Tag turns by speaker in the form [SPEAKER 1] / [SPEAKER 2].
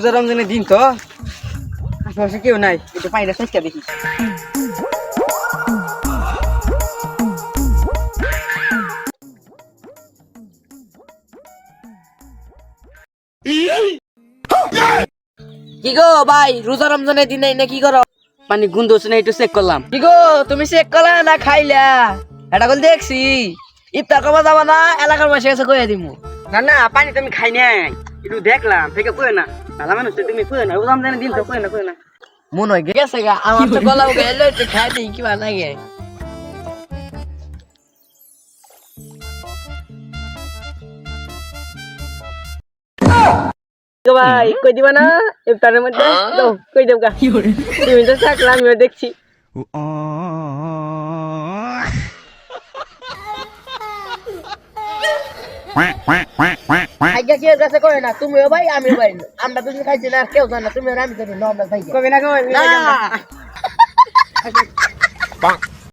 [SPEAKER 1] রোজা রমজানের দিন তো আশেপাশে কেউ নাই, একটু পানিটা চেষ্টা দেখি।
[SPEAKER 2] কি গো ভাই, রোজা রমজানের দিনে না কি করো?
[SPEAKER 1] পানি গুন্ধ হচ্ছে না, একটু চেক করলাম।
[SPEAKER 2] কি গো তুমি চেক করলা না খাইলা? এটা বল দেখছি ইফতার করবা যাবা না, এলাকার মাসে কাছে কইয়া দিমু।
[SPEAKER 1] না না, পানি তো আমি খাই নাই, একটু দেখলাম থেকে কই না। ভালো মানুষ তো তুমি, কই না রোজা রমজানের দিন তো, কই না।
[SPEAKER 2] মন হয়ে গেছে গা, আমার তো গলাও গেল, একটু খাই দিই কি ভালো লাগে।
[SPEAKER 1] ভাই কই দিবা না ইফতারের মধ্যে? দাও কই দেব গা, তুমি তো থাকলাম, আমিও দেখছি।
[SPEAKER 2] খাইয়া কি কাছে কই না, তুমিও ভাই আমিও ভাই, আমরা দুজন খাইছি না, আর কেউ জানে না, তুমি আর আমি জানি না, আমরা ভাই
[SPEAKER 1] কবে না কবে
[SPEAKER 2] না।